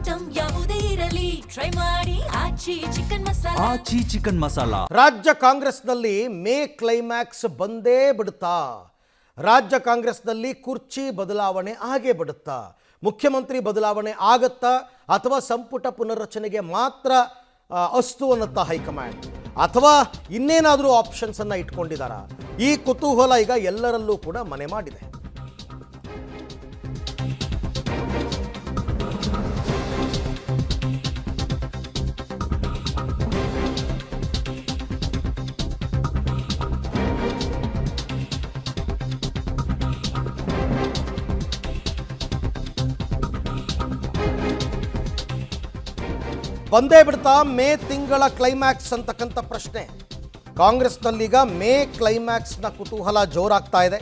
Item ಯಾವುದೇ ಇರಲಿ try ಮಾಡಿ ಆಚಿ ಚಿಕನ್ ಮಸಾಲಾ. ರಾಜ್ಯ ಕಾಂಗ್ರೆಸ್ನಲ್ಲಿ ಮೇ ಕ್ಲೈಮ್ಯಾಕ್ಸ್ ಬಂದೇ ಬಿಡುತ್ತಾ? ರಾಜ್ಯ ಕಾಂಗ್ರೆಸ್ನಲ್ಲಿ ಕುರ್ಚಿ ಬದಲಾವಣೆ ಆಗೇ ಬಿಡುತ್ತಾ? ಮುಖ್ಯಮಂತ್ರಿ ಬದಲಾವಣೆ ಆಗತ್ತಾ ಅಥವಾ ಸಂಪುಟ ಪುನರ್ರಚನೆಗೆ ಮಾತ್ರ ಅಸ್ತು ಅನ್ನುತ್ತಾ ಹೈಕಮಾಂಡ್, ಅಥವಾ ಇನ್ನೇನಾದರೂ ಆಪ್ಷನ್ಸ್ ಅನ್ನ ಇಟ್ಕೊಂಡಿದ್ದಾರಾ? ಈ ಕುತೂಹಲ ಈಗ ಎಲ್ಲರಲ್ಲೂ ಕೂಡ ಮನೆ ಮಾಡಿದೆ. ಬಂದೇ ಬಿಡ್ತಾ ಮೇ ತಿಂಗಳ ಕ್ಲೈಮ್ಯಾಕ್ಸ್ ಅಂತಕ್ಕಂಥ ಪ್ರಶ್ನೆ ಕಾಂಗ್ರೆಸ್ನಲ್ಲೀಗ ಮೇ ಕ್ಲೈಮ್ಯಾಕ್ಸ್ನ ಕುತೂಹಲ ಜೋರಾಗ್ತಾ ಇದೆ.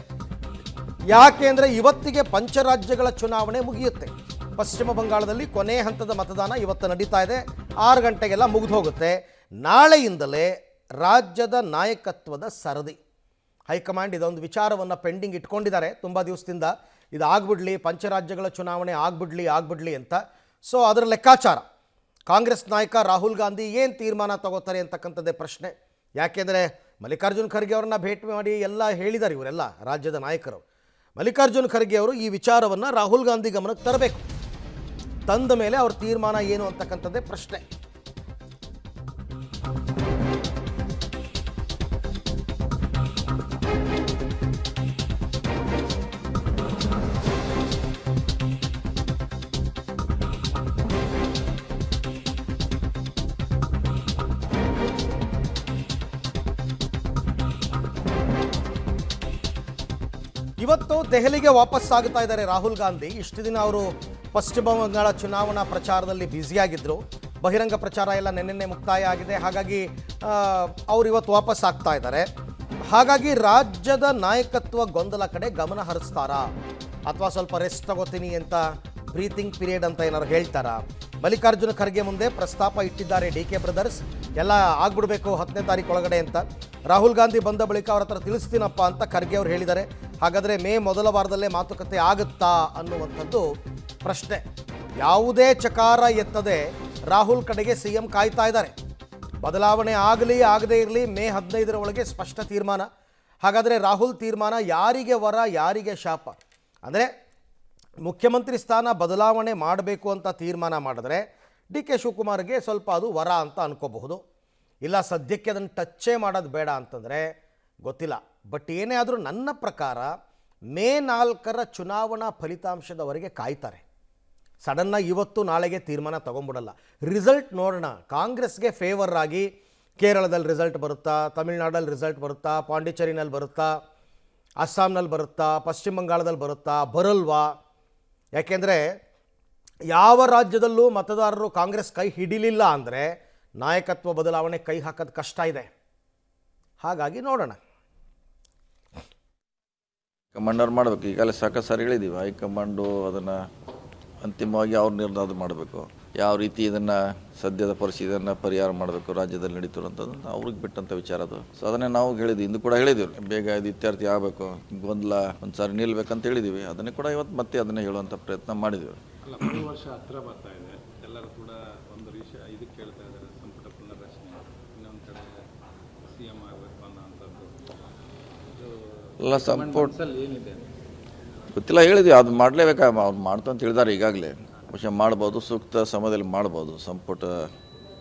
ಯಾಕೆ ಅಂದರೆ ಇವತ್ತಿಗೆ ಪಂಚರಾಜ್ಯಗಳ ಚುನಾವಣೆ ಮುಗಿಯುತ್ತೆ. ಪಶ್ಚಿಮ ಬಂಗಾಳದಲ್ಲಿ ಕೊನೆ ಹಂತದ ಮತದಾನ ಇವತ್ತು ನಡೀತಾ ಇದೆ. 6 ಗಂಟೆಗೆಲ್ಲ ಮುಗಿದು ಹೋಗುತ್ತೆ. ನಾಳೆಯಿಂದಲೇ ರಾಜ್ಯದ ನಾಯಕತ್ವದ ಸರದಿ. ಹೈಕಮಾಂಡ್ ಇದೊಂದು ವಿಚಾರವನ್ನು ಪೆಂಡಿಂಗ್ ಇಟ್ಕೊಂಡಿದ್ದಾರೆ ತುಂಬ ದಿವಸದಿಂದ. ಇದು ಆಗ್ಬಿಡ್ಲಿ, ಪಂಚರಾಜ್ಯಗಳ ಚುನಾವಣೆ ಆಗ್ಬಿಡ್ಲಿ ಅಂತ. ಸೊ ಅದರ ಲೆಕ್ಕಾಚಾರ ಕಾಂಗ್ರೆಸ್ ನಾಯಕ ರಾಹುಲ್ ಗಾಂಧಿ ಏನು ತೀರ್ಮಾನ ತಗೋತಾರೆ ಅಂತಕ್ಕಂಥದ್ದೇ ಪ್ರಶ್ನೆ. ಯಾಕೆಂದರೆ ಮಲ್ಲಿಕಾರ್ಜುನ್ ಖರ್ಗೆ ಅವರನ್ನ ಭೇಟಿ ಮಾಡಿ ಎಲ್ಲ ಹೇಳಿದ್ದಾರೆ ಇವರೆಲ್ಲ ರಾಜ್ಯದ ನಾಯಕರು. ಮಲ್ಲಿಕಾರ್ಜುನ್ ಖರ್ಗೆ ಅವರು ಈ ವಿಚಾರವನ್ನು ರಾಹುಲ್ ಗಾಂಧಿ ಗಮನಕ್ಕೆ ತರಬೇಕು. ತಂದ ಮೇಲೆ ಅವ್ರ ತೀರ್ಮಾನ ಏನು ಅಂತಕ್ಕಂಥದ್ದೇ ಪ್ರಶ್ನೆ. ಇವತ್ತು ದೆಹಲಿಗೆ ವಾಪಸ್ ಆಗುತ್ತಾ ಇದ್ದಾರೆ ರಾಹುಲ್ ಗಾಂಧಿ. ಇಷ್ಟು ದಿನ ಅವರು ಪಶ್ಚಿಮ ಬಂಗಾಳ ಚುನಾವಣಾ ಪ್ರಚಾರದಲ್ಲಿ ಬ್ಯುಸಿಯಾಗಿದ್ದರು. ಬಹಿರಂಗ ಪ್ರಚಾರ ಎಲ್ಲ ನೆನ್ನೆ ಮುಕ್ತಾಯ ಆಗಿದೆ. ಹಾಗಾಗಿ ಅವರು ಇವತ್ತು ವಾಪಸ್ ಆಗ್ತಾ ಇದ್ದಾರೆ. ಹಾಗಾಗಿ ರಾಜ್ಯದ ನಾಯಕತ್ವ ಗೊಂದಲ ಕಡೆ ಗಮನ ಹರಿಸ್ತಾರಾ ಅಥವಾ ಸ್ವಲ್ಪ ರೆಸ್ಟ್ ತಗೋತೀನಿ ಅಂತ ಬ್ರೀತಿಂಗ್ ಪೀರಿಯಡ್ ಅಂತ ಏನಾದ್ರು ಹೇಳ್ತಾರಾ? ಮಲ್ಲಿಕಾರ್ಜುನ ಖರ್ಗೆ ಮುಂದೆ ಪ್ರಸ್ತಾಪ ಇಟ್ಟಿದ್ದಾರೆ DK ಬ್ರದರ್ಸ್, ಎಲ್ಲ ಆಗ್ಬಿಡ್ಬೇಕು 10ನೇ ತಾರೀಕು ಒಳಗಡೆ ಅಂತ. ರಾಹುಲ್ ಗಾಂಧಿ ಬಂದ ಬಳಿಕ ಅವ್ರ ಹತ್ರ ತಿಳಿಸ್ತೀನಪ್ಪ ಅಂತ ಖರ್ಗೆ ಅವರು ಹೇಳಿದ್ದಾರೆ. ಹಾಗಾದರೆ ಮೇ ಮೊದಲ ವಾರದಲ್ಲೇ ಮಾತುಕತೆ ಆಗುತ್ತಾ ಅನ್ನುವಂಥದ್ದು ಪ್ರಶ್ನೆ. ಯಾವುದೇ ಚಕಾರ ಎತ್ತದೆ ರಾಹುಲ್ ಕಡೆಗೆ CM ಕಾಯ್ತಾ ಇದ್ದಾರೆ. ಬದಲಾವಣೆ ಆಗಲಿ ಆಗದೇ ಇರಲಿ ಮೇ 15ರ ಒಳಗೆ ಸ್ಪಷ್ಟ ತೀರ್ಮಾನ. ಹಾಗಾದರೆ ರಾಹುಲ್ ತೀರ್ಮಾನ ಯಾರಿಗೆ ವರ ಯಾರಿಗೆ ಶಾಪ? ಅಂದರೆ ಮುಖ್ಯಮಂತ್ರಿ ಸ್ಥಾನ ಬದಲಾವಣೆ ಮಾಡಬೇಕು ಅಂತ ತೀರ್ಮಾನ ಮಾಡಿದ್ರೆ DK ಶಿವಕುಮಾರ್ಗೆ ಸ್ವಲ್ಪ ಅದು ವರ ಅಂತ ಅನ್ಕೋಬಹುದು. ಇಲ್ಲ ಸದ್ಯಕ್ಕೆ ಅದನ್ನು ಟಚ್ಚೇ ಮಾಡೋದು ಬೇಡ ಅಂತಂದರೆ ಗೊತ್ತಿಲ್ಲ. ಬಟ್ ಏನೇ ಆದರೂ ನನ್ನ ಪ್ರಕಾರ ಮೇ 4ರ ಚುನಾವಣಾ ಫಲಿತಾಂಶದವರೆಗೆ ಕಾಯ್ತಾರೆ. ಸಡನ್ನಾಗಿ ಇವತ್ತು ನಾಳೆಗೆ ತೀರ್ಮಾನ ತೊಗೊಂಬಿಡಲ್ಲ. ರಿಸಲ್ಟ್ ನೋಡೋಣ. ಕಾಂಗ್ರೆಸ್ಗೆ ಫೇವರ್ ಆಗಿ ಕೇರಳದಲ್ಲಿ ರಿಸಲ್ಟ್ ಬರುತ್ತಾ, ತಮಿಳ್ನಾಡಲ್ಲಿ ರಿಸಲ್ಟ್ ಬರುತ್ತಾ, ಪಾಂಡಿಚೇರಿನಲ್ಲಿ ಬರುತ್ತಾ, ಅಸ್ಸಾಂನಲ್ಲಿ ಬರುತ್ತಾ, ಪಶ್ಚಿಮ ಬಂಗಾಳದಲ್ಲಿ ಬರುತ್ತಾ, ಬರಲ್ವಾ? ಯಾಕೆಂದರೆ ಯಾವ ರಾಜ್ಯದಲ್ಲೂ ಮತದಾರರು ಕಾಂಗ್ರೆಸ್ ಕೈ ಹಿಡಿಲಿಲ್ಲ ಅಂದರೆ ನಾಯಕತ್ವ ಬದಲಾವಣೆ ಕೈ ಹಾಕೋದು ಕಷ್ಟ ಇದೆ. ಹಾಗಾಗಿ ನೋಡೋಣ. ಕಮಾಂಡರ್ ಮಾಡಬೇಕು. ಈಗಾಗಲೇ ಸಾಕಷ್ಟು ಸಾರಿ ಹೇಳಿದ್ದೀವಿ, ಹೈಕಮಾಂಡು ಅದನ್ನು ಅಂತಿಮವಾಗಿ ಅವ್ರ ನಿರ್ಧಾರ ಮಾಡಬೇಕು. ಯಾವ ರೀತಿ ಇದನ್ನು ಸದ್ಯದ ಪರಿಸ್ಥಿತಿಯನ್ನು ಪರಿಹಾರ ಮಾಡಬೇಕು, ರಾಜ್ಯದಲ್ಲಿ ನಡೀತಿರೋಂಥದ್ದು ಅವ್ರಿಗೆ ಬಿಟ್ಟಂಥ ವಿಚಾರ ಅದು. ಸೊ ಅದನ್ನೇ ನಾವು ಹೇಳಿದ್ವಿ, ಇಂದು ಕೂಡ ಹೇಳಿದ್ದೀವಿ, ಬೇಗ ಇದು ಇತ್ಯರ್ಥಿ ಆಗಬೇಕು, ಗೊಂದಲ ಒಂದು ಸಾರಿ ನಿಲ್ಬೇಕಂತ ಹೇಳಿದ್ದೀವಿ. ಅದನ್ನೇ ಕೂಡ ಇವತ್ತು ಮತ್ತೆ ಅದನ್ನೇ ಹೇಳುವಂಥ ಪ್ರಯತ್ನ ಮಾಡಿದ್ದೀವಿ. ವರ್ಷ ಹತ್ತಿರ ಬರ್ತಾ ಇದೆ, ಎಲ್ಲರೂ ಕೂಡ ಒಂದು ಇದಕ್ಕೆ ಕೇಳ್ತಾ ಇದ್ದಾರೆ, ಸಂಪುಟ ಪುನರ್ರಚನೆ, ಇನ್ನೊಂದು ಕಡೆ CM ಆಗಬೇಕು ಅನ್ನೋಂಥದ್ದು. ಎಲ್ಲ ಸಂಪುಟ ಏನಿದೆ ಗೊತ್ತಿಲ್ಲ, ಹೇಳಿದ್ವಿ ಅದು ಮಾಡಲೇಬೇಕು. ಅವ್ರು ಮಾಡ್ತು ಅಂತ ಹೇಳಿದ್ದಾರೆ ಈಗಾಗಲೇ. ಬಹುಶಃ ಮಾಡ್ಬೋದು, ಸೂಕ್ತ ಸಮಯದಲ್ಲಿ ಮಾಡ್ಬೋದು, ಸಂಪುಟ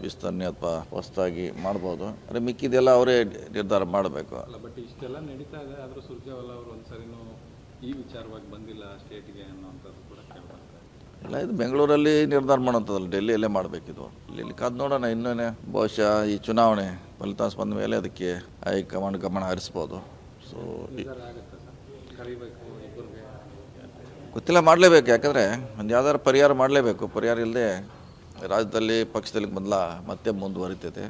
ವಿಸ್ತರಣೆ ಅಥವಾ ಹೊಸದಾಗಿ ಮಾಡ್ಬೋದು. ಅಂದರೆ ಮಿಕ್ಕಿದೆಲ್ಲ ಅವರೇ ನಿರ್ಧಾರ ಮಾಡಬೇಕು. ಅಲ್ಲ, ಬಟ್ ಇಷ್ಟೆಲ್ಲ ನಡೀತಾ ಇದೆ, ಆದರೂ ಸುರ್ಜೇವಾಲಾ ಅವರು ಒಂದು ಸರಿನೂ ಈ ವಿಚಾರವಾಗಿ ಬಂದಿಲ್ಲ ಸ್ಟೇಟ್ಗೆ ಅನ್ನೋಂಥದ್ದು ಕೂಡ ಕೇಳ್ತಾರೆ. ಇಲ್ಲ, ಇದು ಬೆಂಗಳೂರಲ್ಲಿ ನಿರ್ಧಾರ ಮಾಡೋಂಥದ್ದಲ್ಲ, ಡೆಲ್ಲಿಯಲ್ಲೇ ಮಾಡಬೇಕಿದು. ಇಲ್ಲಿ ಕಾದು ನೋಡೋಣ. ಇನ್ನೇನೆ ಬಹುಶಃ ಈ ಚುನಾವಣೆ ಫಲಿತಾಂಶ ಬಂದ ಮೇಲೆ ಅದಕ್ಕೆ ಹೈಕಮಾಂಡ್ ಗಮನ ಹರಿಸ್ಬೋದು. ಸೊ ಗೊತ್ತಿಲ್ಲ, ಮಾಡಲೇಬೇಕು. ಯಾಕಂದರೆ ಒಂದು ಯಾವ್ದಾದ್ರು ಪರಿಹಾರ ಮಾಡಲೇಬೇಕು. ಪರಿಹಾರ ಇಲ್ಲದೆ ರಾಜ್ಯದಲ್ಲಿ ಪಕ್ಷದಲ್ಲಿ ಮತ್ತೆ ಮುಂದುವರಿತೈತೆ.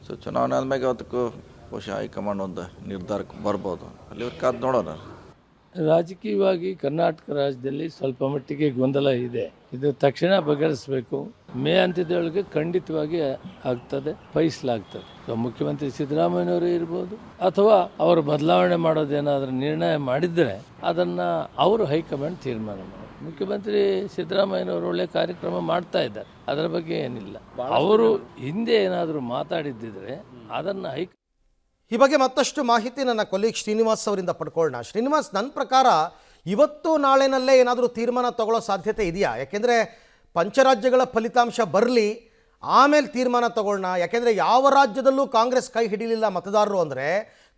ಸೊ ಚುನಾವಣೆ ಆದಮೇಲೆ ಅದಕ್ಕೂ ಬಹುಶಃ ಹೈಕಮಾಂಡ್ ಒಂದು ನಿರ್ಧಾರಕ್ಕೆ ಬರ್ಬೋದು. ಅಲ್ಲಿವರೆಗೆ ಕಾದು ನೋಡೋಣ. ರಾಜಕೀಯವಾಗಿ ಕರ್ನಾಟಕ ರಾಜ್ಯದಲ್ಲಿ ಸ್ವಲ್ಪ ಮಟ್ಟಿಗೆ ಗೊಂದಲ ಇದೆ. ಇದು ತಕ್ಷಣ ಬಗೆಹರಿಸಬೇಕು. ಮೇ ಅಂತ್ಯದೊಳಗೆ ಖಂಡಿತವಾಗಿ ಆಗ್ತದೆ, ಫೈಸಲಾಗ್ತದೆ. ಮುಖ್ಯಮಂತ್ರಿ ಸಿದ್ದರಾಮಯ್ಯನವರು ಇರ್ಬೋದು ಅಥವಾ ಅವರು ಬದಲಾವಣೆ ಮಾಡೋದೇನಾದರೂ ನಿರ್ಣಯ ಮಾಡಿದರೆ ಅದನ್ನು ಅವರು ಹೈಕಮಾಂಡ್ ತೀರ್ಮಾನ ಮಾಡೋದು. ಮುಖ್ಯಮಂತ್ರಿ ಸಿದ್ದರಾಮಯ್ಯನವರು ಒಳ್ಳೆ ಕಾರ್ಯಕ್ರಮ ಮಾಡ್ತಾ ಇದ್ದಾರೆ, ಅದರ ಬಗ್ಗೆ ಏನಿಲ್ಲ. ಅವರು ಹಿಂದೆ ಏನಾದರೂ ಮಾತಾಡಿದ್ದಿದ್ರೆ ಅದನ್ನು ಈ ಬಗ್ಗೆ ಮತ್ತಷ್ಟು ಮಾಹಿತಿ ನನ್ನ ಕೊಲೀಗ್ ಶ್ರೀನಿವಾಸ್ ಅವರಿಂದ ಪಡ್ಕೊಳ್ಳೋಣ. ಶ್ರೀನಿವಾಸ್, ನನ್ನ ಪ್ರಕಾರ ಇವತ್ತು ನಾಳೆನಲ್ಲೇ ಏನಾದರೂ ತೀರ್ಮಾನ ತಗೊಳ್ಳೋ ಸಾಧ್ಯತೆ ಇದೆಯಾ? ಯಾಕೆಂದರೆ ಪಂಚರಾಜ್ಯಗಳ ಫಲಿತಾಂಶ ಬರಲಿ, ಆಮೇಲೆ ತೀರ್ಮಾನ ತಗೊಳ್ಳೋಣ. ಯಾಕೆಂದರೆ ಯಾವ ರಾಜ್ಯದಲ್ಲೂ ಕಾಂಗ್ರೆಸ್ ಕೈ ಹಿಡಿಲಿಲ್ಲ ಮತದಾರರು ಅಂದರೆ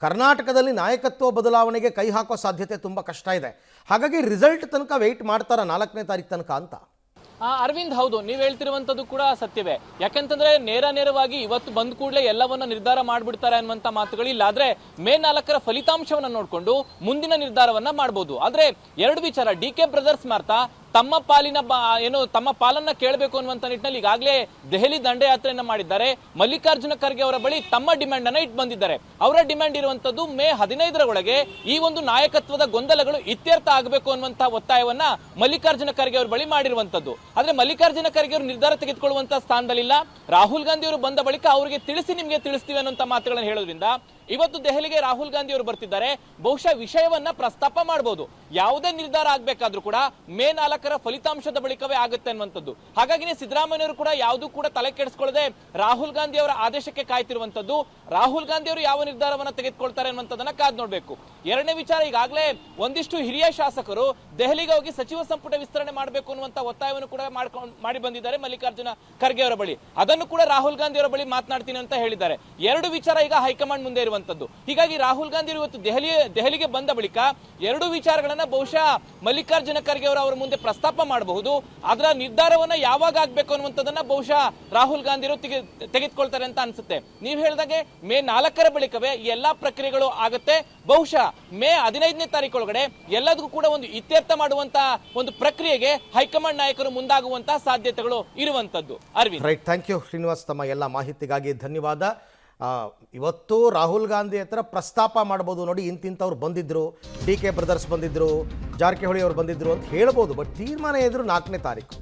ಕರ್ನಾಟಕದಲ್ಲಿ ನಾಯಕತ್ವ ಬದಲಾವಣೆಗೆ ಕೈ ಹಾಕೋ ಸಾಧ್ಯತೆ ತುಂಬ ಕಷ್ಟ ಇದೆ. ಹಾಗಾಗಿ ರಿಸಲ್ಟ್ ತನಕ ವೆಯ್ಟ್ ಮಾಡ್ತಾರ 4ನೇ ತಾರೀಕು ತನಕ ಅಂತ. ಅರವಿಂದ್, ಹೌದು, ನೀವು ಹೇಳ್ತಿರುವಂತದ್ದು ಕೂಡ ಸತ್ಯವೇ. ಯಾಕೆಂತಂದ್ರೆ ನೇರವಾಗಿ ಇವತ್ತು ಬಂದ ಕೂಡಲೇ ಎಲ್ಲವನ್ನ ನಿರ್ಧಾರ ಮಾಡ್ಬಿಡ್ತಾರೆ ಅನ್ನುವಂತ ಮಾತುಗಳಿಲ್ಲ. ಆದ್ರೆ ಮೇ 4ರ ಫಲಿತಾಂಶವನ್ನ ನೋಡ್ಕೊಂಡು ಮುಂದಿನ ನಿರ್ಧಾರವನ್ನ ಮಾಡಬಹುದು. ಆದ್ರೆ ಎರಡು ವಿಚಾರ, DK ಬ್ರದರ್ಸ್ ಮಾರ್ತಾ ತಮ್ಮ ಪಾಲಿನ ತಮ್ಮ ಪಾಲನ್ನ ಕೇಳಬೇಕು ಅನ್ನುವಂತ ನಿಟ್ಟಿನಲ್ಲಿ ಈಗಾಗಲೇ ದೆಹಲಿ ದಂಡಯಾತ್ರೆಯನ್ನ ಮಾಡಿದ್ದಾರೆ. ಮಲ್ಲಿಕಾರ್ಜುನ ಖರ್ಗೆ ಅವರ ಬಳಿ ತಮ್ಮ ಡಿಮ್ಯಾಂಡ್ ಅನ್ನ ಇಟ್ಟು ಬಂದಿದ್ದಾರೆ. ಅವರ ಡಿಮ್ಯಾಂಡ್ ಇರುವಂತದ್ದು ಮೇ 15ರ ಒಳಗೆ ಈ ಒಂದು ನಾಯಕತ್ವದ ಗೊಂದಲಗಳು ಇತ್ಯರ್ಥ ಆಗಬೇಕು ಅನ್ನುವಂತ ಒತ್ತಾಯವನ್ನ ಮಲ್ಲಿಕಾರ್ಜುನ ಖರ್ಗೆ ಅವರ ಬಳಿ ಮಾಡಿರುವಂತದ್ದು. ಆದ್ರೆ ಮಲ್ಲಿಕಾರ್ಜುನ ಖರ್ಗೆ ಅವರು ನಿರ್ಧಾರ ತೆಗೆದುಕೊಳ್ಳುವಂತ ಸ್ಥಾನದಲ್ಲಿಲ್ಲ. ರಾಹುಲ್ ಗಾಂಧಿ ಅವರು ಬಂದ ಬಳಿಕ ಅವರಿಗೆ ನಿಮ್ಗೆ ತಿಳಿಸ್ತೀವಿ ಅನ್ನುವಂತ ಮಾತುಗಳನ್ನು ಹೇಳೋದ್ರಿಂದ ಇವತ್ತು ದೆಹಲಿಗೆ ರಾಹುಲ್ ಗಾಂಧಿ ಅವರು ಬರ್ತಿದ್ದಾರೆ. ಬಹುಶಃ ವಿಷಯವನ್ನ ಪ್ರಸ್ತಾಪ ಮಾಡಬಹುದು. ಯಾವುದೇ ನಿರ್ಧಾರ ಆಗ್ಬೇಕಾದ್ರೂ ಕೂಡ ಮೇ 4ರ ಫಲಿತಾಂಶದ ಬಳಿಕವೇ ಆಗುತ್ತೆ ಅನ್ನುವಂಥದ್ದು. ಹಾಗಾಗಿ ಸಿದ್ದರಾಮಯ್ಯವರು ಕೂಡ ಯಾವುದೂ ಕೂಡ ತಲೆ ಕೆಡಿಸ್ಕೊಳ್ಳದೆ ರಾಹುಲ್ ಗಾಂಧಿ ಅವರ ಆದೇಶಕ್ಕೆ ಕಾಯ್ತಿರುವಂತದ್ದು. ರಾಹುಲ್ ಗಾಂಧಿ ಅವರು ಯಾವ ನಿರ್ಧಾರವನ್ನ ತೆಗೆದುಕೊಳ್ತಾರೆ ಅನ್ನುವಂಥದ್ದನ್ನ ಕಾದ್ ನೋಡ್ಬೇಕು. ಎರಡನೇ ವಿಚಾರ, ಈಗಾಗಲೇ ಒಂದಿಷ್ಟು ಹಿರಿಯ ಶಾಸಕರು ದೆಹಲಿಗೆ ಹೋಗಿ ಸಚಿವ ಸಂಪುಟ ವಿಸ್ತರಣೆ ಮಾಡಬೇಕು ಅನ್ನುವಂತ ಒತ್ತಾಯವನ್ನು ಕೂಡ ಮಾಡಿ ಬಂದಿದ್ದಾರೆ ಮಲ್ಲಿಕಾರ್ಜುನ ಖರ್ಗೆ ಅವರ ಬಳಿ. ಅದನ್ನು ಕೂಡ ರಾಹುಲ್ ಗಾಂಧಿ ಅವರ ಬಳಿ ಮಾತನಾಡ್ತೀನಿ ಅಂತ ಹೇಳಿದ್ದಾರೆ. ಎರಡು ವಿಚಾರ ಈಗ ಹೈಕಮಾಂಡ್ ಮುಂದೆ ಇರುವಂತದ್ದು. ಹೀಗಾಗಿ ರಾಹುಲ್ ಗಾಂಧಿ ಇವತ್ತು ದೆಹಲಿಗೆ ಬಂದ ಬಳಿಕ ಎರಡು ವಿಚಾರಗಳನ್ನ ಬಹುಶಃ ಮಲ್ಲಿಕಾರ್ಜುನ ಖರ್ಗೆ ಅವರ ಮುಂದೆ ಪ್ರಸ್ತಾಪ ಮಾಡಬಹುದು. ಅದರ ನಿರ್ಧಾರವನ್ನ ಯಾವಾಗ ಆಗ್ಬೇಕು ಅನ್ನುವಂಥದ್ದನ್ನ ಬಹುಶಃ ರಾಹುಲ್ ಗಾಂಧಿ ಅವರು ತೆಗೆದುಕೊಳ್ತಾರೆ ಅಂತ ಅನ್ಸುತ್ತೆ. ನೀವು ಹೇಳಿದಾಗೆ ಮೇ 4ರ ಬಳಿಕವೇ ಈ ಎಲ್ಲಾ ಪ್ರಕ್ರಿಯೆಗಳು ಆಗುತ್ತೆ. ಬಹುಶಃ ಮೇ 15ನೇ ತಾರೀಕು ಒಳಗಡೆ ಎಲ್ಲದಕ್ಕೂ ಕೂಡ ಒಂದು ಇತ್ಯರ್ಥ ಮಾಡುವಂತ ಒಂದು ಪ್ರಕ್ರಿಯೆಗೆ ಹೈಕಮಾಂಡ್ ನಾಯಕರು ಮುಂದಾಗುವಂತಹ ಸಾಧ್ಯತೆಗಳು ಇರುವಂತದ್ದು. Arvind, right, thank you Srinivas, ತಮ್ಮ ಎಲ್ಲ ಮಾಹಿತಿಗಾಗಿ ಧನ್ಯವಾದ. ಇವತ್ತು ರಾಹುಲ್ ಗಾಂಧಿ ಹತ್ರ ಪ್ರಸ್ತಾಪ ಮಾಡ್ಬೋದು, ನೋಡಿ ಇಂತಿಂಥವ್ರು ಬಂದಿದ್ದರು, DK ಬ್ರದರ್ಸ್ ಬಂದಿದ್ದರು, ಜಾರಕಿಹೊಳಿ ಅವರು ಬಂದಿದ್ದರು ಅಂತ ಹೇಳ್ಬೋದು. ಬಟ್ ತೀರ್ಮಾನ ಎದುರು 4ನೇ ತಾರೀಕು.